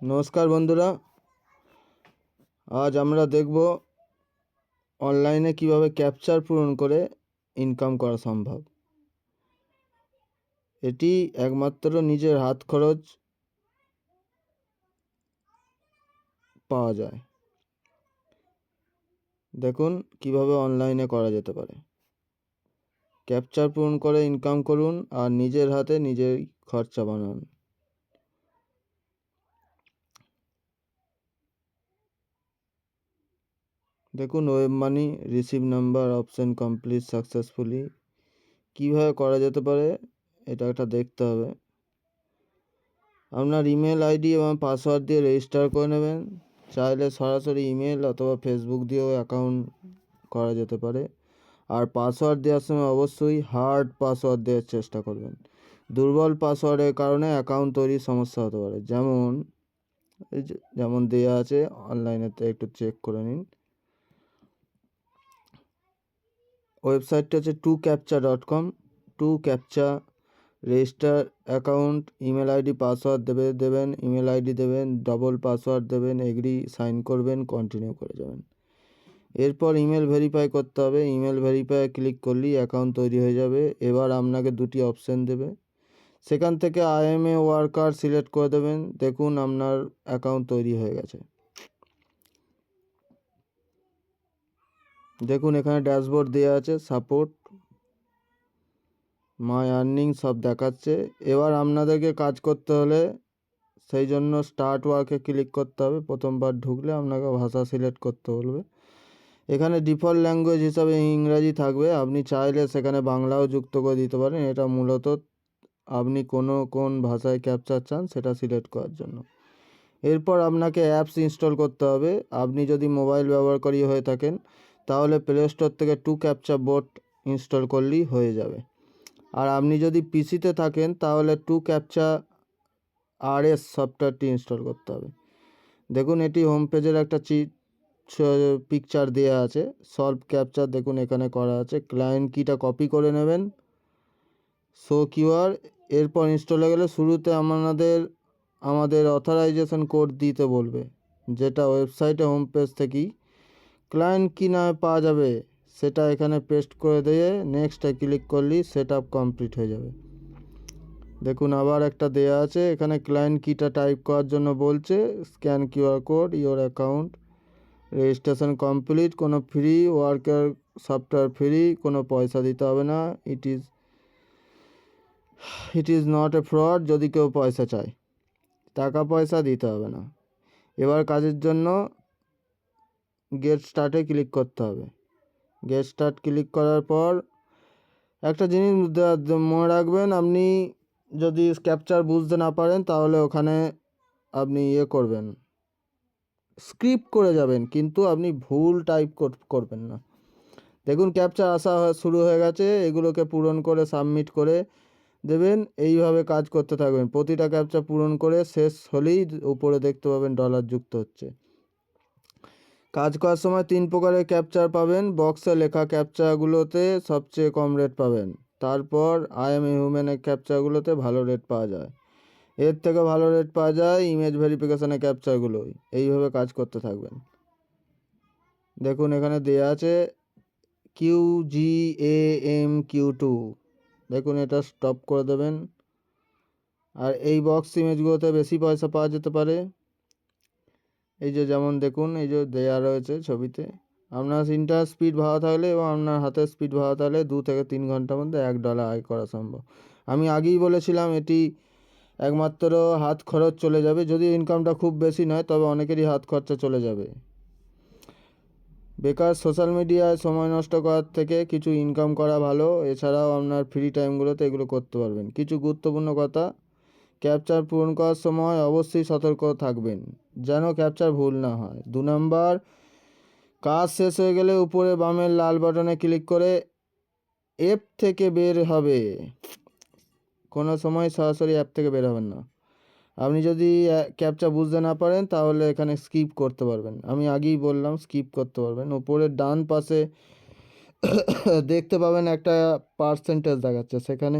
নমস্কার বন্ধুরা, আজ আমরা দেখব অনলাইনে কিভাবে ক্যাপচার পূরণ করে ইনকাম করা সম্ভব। এটি একমাত্র নিজের হাত খরচ পাওয়া যায়। দেখুন কিভাবে অনলাইনে করা যেতে পারে। ক্যাপচার পূরণ করে ইনকাম করুন আর নিজের হাতে নিজেই খরচা বানান। দেখুন web money, receive number, option complete successfully. কীভাবে করা যেতে পারে এটা একটা দেখতে হবে। আপনার ইমেল আইডি এবং পাসওয়ার্ড দিয়ে রেজিস্টার করে নেবেন। চাইলে সরাসরি ইমেল অথবা ফেসবুক দিয়েও অ্যাকাউন্ট করা যেতে পারে। আর পাসওয়ার্ড দেওয়ার সময় অবশ্যই হার্ড পাসওয়ার্ড দেওয়ার চেষ্টা করবেন। দুর্বল পাসওয়ার্ডের কারণে অ্যাকাউন্ট তৈরির সমস্যা হতে পারে। যেমন দেওয়া আছে অনলাইনেতে, একটু চেক করে নিন। ওয়েবসাইটটা হচ্ছে TwoCaptcha.com। TwoCaptcha register account, email ID password দেবেন, ইমেল আইডি দেবেন, ডবল পাসওয়ার্ড দেবেন, এগ্রি সাইন করবেন, কন্টিনিউ করে যাবেন। এরপর ইমেল ভেরিফাই করতে হবে। ইমেল ভেরিফাই ক্লিক করলেই অ্যাকাউন্ট তৈরি হয়ে যাবে। এবার আপনাকে দুটি অপশান দেবে, সেখান থেকে I M A worker select করে দেবেন। দেখুন আপনার অ্যাকাউন্ট তৈরি হয়ে গেছে। দেখুন এখানে ড্যাশবোর্ড দেওয়া আছে, সাপোর্ট, মাই আর্নিং সব দেখাচ্ছে। এবার আপনাদেরকে কাজ করতে হলে সেই জন্য স্টার্ট ওয়ার্কে ক্লিক করতে হবে। প্রথমবার ঢুকলে আপনাকে ভাষা সিলেক্ট করতে বলবে। এখানে ডিফল্ট ল্যাঙ্গুয়েজ হিসাবে ইংরাজি থাকবে, আপনি চাইলে সেখানে বাংলাও যুক্ত করে দিতে পারেন। এটা মূলত আপনি কোন ভাষায় ক্যাপচার চান সেটা সিলেক্ট করার জন্য। এরপর আপনাকে অ্যাপস ইনস্টল করতে হবে। আপনি যদি মোবাইল ব্যবহারকারী হয়ে থাকেন তাহলে প্লে স্টোর থেকে TwoCaptcha বোট ইনস্টল করলেই হয়ে যাবে। আর আপনি যদি পিসিতে থাকেন তাহলে TwoCaptcha RS সফটওয়্যারটি ইনস্টল করতে হবে। দেখুন এটি হোম পেজের একটা পিকচার দেওয়া আছে, সলভ ক্যাপচার। দেখুন এখানে করা আছে। ক্লায়েন্ট কিটা কপি করে নেবেন, শো কিউআর। এরপর ইনস্টল হয়ে গেলে শুরুতে আমাদের অথরাইজেশন কোড দিতে বলবে, যেটা ওয়েবসাইটে হোম পেজ থেকেই ক্লায়েন্ট কি নামে পাওয়া যাবে সেটা এখানে পেস্ট করে দিয়ে নেক্সটে ক্লিক করলেই সেট আপ কমপ্লিট হয়ে যাবে। দেখুন আবার একটা দেয়া আছে, এখানে ক্লায়েন্ট কিটা টাইপ করার জন্য বলছে। Scan QR code, your account, registration complete. কোনো ফ্রি ওয়ার্কার সফটওয়্যার ফ্রি, কোনো পয়সা দিতে হবে না। It is not a fraud. যদি কেউ পয়সা চায়, টাকা পয়সা দিতে হবে না। এবার কাজের জন্য গেট স্টার্টে ক্লিক করতে হবে। গেট স্টার্ট ক্লিক করার পর একটা জিনিস মনে রাখবেন, আপনি যদি ক্যাপচার বুঝতে না পারেন তাহলে ওখানে আপনি করবেন, স্ক্রিপ্ট করে যাবেন, কিন্তু আপনি ভুল টাইপ করবেন না। দেখুন ক্যাপচার আসা শুরু হয়ে গেছে। এগুলোকে পূরণ করে সাবমিট করে দেবেন। এইভাবে কাজ করতে থাকবেন। প্রতিটা ক্যাপচা পূরণ করে শেষ হলেই উপরে দেখতে পাবেন ডলার যুক্ত হচ্ছে। কাজ করার সময় 3 প্রকারের ক্যাপচার পাবেন। বক্সে লেখা ক্যাপচাগুলোতে সবচেয়ে কম রেট পাবেন। তারপর আই এম এ হিউম্যানের ক্যাপচাগুলোতে ভালো রেট পাওয়া যায়। এর থেকে ভালো রেট পাওয়া যায় ইমেজ ভেরিফিকেশনের ক্যাপচারগুলোই। এইভাবে কাজ করতে থাকবেন। দেখুন এখানে দেয়া আছে QGAMQ2। দেখুন এটা স্টপ করে দেবেন। আর এই বক্স ইমেজগুলোতে বেশি পয়সা পাওয়া যেতে পারে। এই যেমন দেখুন এই যে দেয়া রয়েছে ছবিতে। আপনার সিনটার স্পিড ভালো থাকলে এবং আপনার হাতের স্পিড ভালো থাকলে 2 থেকে 3 ঘন্টার মধ্যে $1 আয় করা সম্ভব। আমি আগেই বলেছিলাম এটি একমাত্র হাত খরচ চলে যাবে। যদি ইনকামটা খুব বেশি নয় তবে অনেকেরই হাত খরচা চলে যাবে। বেকার সোশ্যাল মিডিয়ায় সময় নষ্ট করার থেকে কিছু ইনকাম করা ভালো। এছাড়াও আপনার ফ্রি টাইমগুলোতে এগুলো করতে পারবেন। কিছু গুরুত্বপূর্ণ কথা, ক্যাপচার পূরণ করার সময় অবশ্যই সতর্ক থাকবেন যেন ক্যাপচার ভুল না হয়। 2 নাম্বার, কাজ শেষ হয়ে গেলে উপরে বামের লাল বাটনে ক্লিক করে অ্যাপ থেকে বের হবে। কোনো সময় সরাসরি অ্যাপ থেকে বের হবেন না। আপনি যদি ক্যাপচা বুঝতে না পারেন তাহলে এখানে স্কিপ করতে পারবেন। আমি আগেই বললাম স্কিপ করতে পারবেন। উপরের ডান পাশে দেখতে পাবেন একটা পার্সেন্টেজ দেখাচ্ছে। সেখানে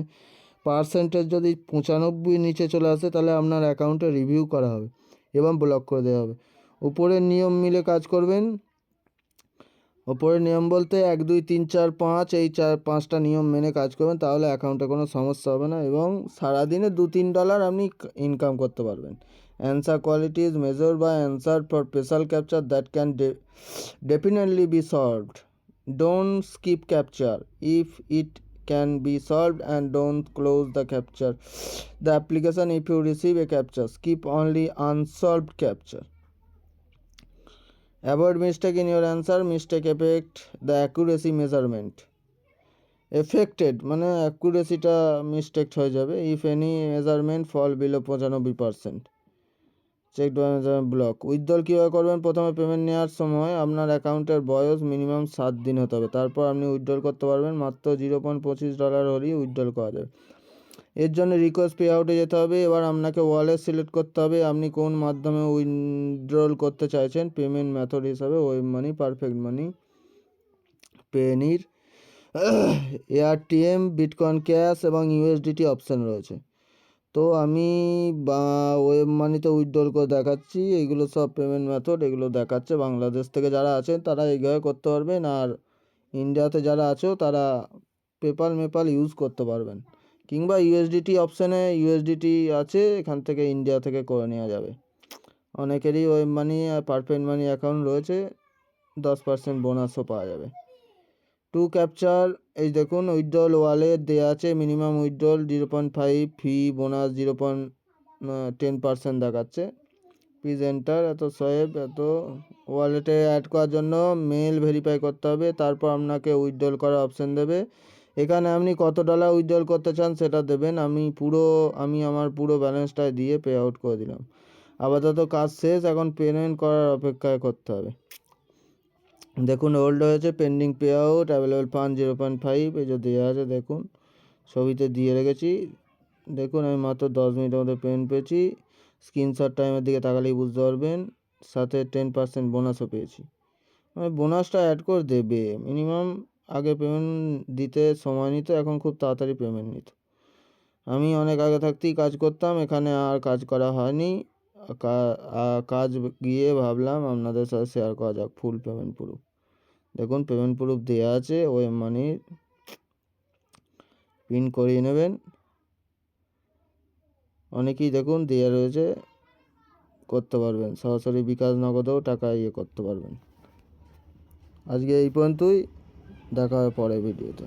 পার্সেন্টেজ যদি 95 নিচে চলে আসে তাহলে আপনার অ্যাকাউন্টে রিভিউ করা হবে। এবং ব্লক করে দেওয়া হবে। উপরের নিয়ম মিলে কাজ করবেন। ওপরের নিয়ম বলতে 1 2 3 4 5 এই 5টা নিয়ম মেনে কাজ করবেন, তাহলে অ্যাকাউন্টে কোনো সমস্যা হবে না এবং সারাদিনে $2-3 আপনি ইনকাম করতে পারবেন। Answer quality is measure by answer for special capture that can definitely be solved. Don't skip capture if it can be solved, and don't close the capture the application if you receive a capture. Skip only unsolved capture. Avoid mistake in your answer. Mistake affect the accuracy measurement. Affected মানে অ্যাকুরেসিটা mistake হয়ে যাবে। If any measurement fall below 95%। Check block. Withdrawal কীভাবে করবেন? প্রথমে payment নেওয়ার সময় আপনার অ্যাকাউন্টের বয়স মিনিমাম 7 দিন হতে হবে, তারপর আপনি উইথড্রল করতে পারবেন। মাত্র $0.25 হলেই উইথড্রল করা যাবে। এর জন্য রিকোয়েস্ট পে আউটে যেতে হবে। এবার আপনাকে ওয়ালেট সিলেক্ট করতে হবে, আপনি কোন মাধ্যমে উইথড্রল করতে চাইছেন। পেমেন্ট মেথড হিসাবে ওয়েব মানি, পারফেক্ট মানি, পেনির, এআরটিএম, বিটকয়েন ক্যাশ এবং ইউএসডিটি অপশান রয়েছে। তো আমি ওয়েব মানিতে উইথড্রল করে দেখাচ্ছি। এইগুলো সব পেমেন্ট মেথড এগুলো দেখাচ্ছে। বাংলাদেশ থেকে যারা আছেন তারা এইভাবে করতে পারবেন, আর ইন্ডিয়াতে যারা আছো তারা পেপাল ইউজ করতে পারবেন, কিংবা ইউএসডিটি অপশানে ইউএসডিটি আছে, এখান থেকে ইন্ডিয়া থেকে করে নেওয়া যাবে। অনেকেরই ওয়েব মানি আর পারফেক্ট মানি অ্যাকাউন্ট রয়েছে, 10% বোনাসও পাওয়া যাবে। টু ক্যাপচার এই দেখুন উইথড্রল ওয়ালেট দেওয়া আছে, মিনিমাম উইথড্রল 0.5, ফি বোনাস 0.10% দেখাচ্ছে। প্লিজ এন্টার এত সোয়েব এত। ওয়ালেটে অ্যাড করার জন্য মেল ভেরিফাই করতে হবে, তারপর আপনাকে উইথড্রল করার অপশান দেবে। এখানে আপনি কত ডলার উইথড্রল করতে চান সেটা দেবেন। আমি আমার পুরো ব্যালেন্সটা দিয়ে পে আউট করে দিলাম। আপাতত কাজ শেষ, এখন পেমেন্ট করার অপেক্ষায় করতে হবে। দেখুন হোল্ড হয়েছে, pending pay out, available fund 0.5, এই যে দেওয়া আছে দেখুন, ছবিতে দিয়ে রেখেছি। দেখুন আমি মাত্র 10 মিনিটের মধ্যে পেমেন্ট পেয়েছি। স্ক্রিনশট টাইমের দিকে তাকালেই বুঝতে পারবেন। সাথে 10% বোনাসও পেয়েছি। মানে বোনাসটা অ্যাড করে দেবে। মিনিমাম আগে পেমেন্ট দিতে সময় নিত, এখন খুব তাড়াতাড়ি পেমেন্ট নিত। আমি অনেক আগে থাকতেই কাজ করতাম, এখানে আর কাজ করা হয়নি। কাজ গিয়ে ভাবলাম আপনাদের সাথে শেয়ার করা যাক ফুল পেমেন্ট প্রুফ। দেখুন পেমেন্ট প্রুফ দেওয়া আছে, ওয়েব মানির প্রিন্ট করিয়ে নেবেন। অনেকেই দেখুন দেওয়া রয়েছে, করতে পারবেন। সরাসরি বিকাশ নগদেও টাকা করতে পারবেন। আজকে এই পর্যন্তই, দেখা হবে পরের ভিডিওতে।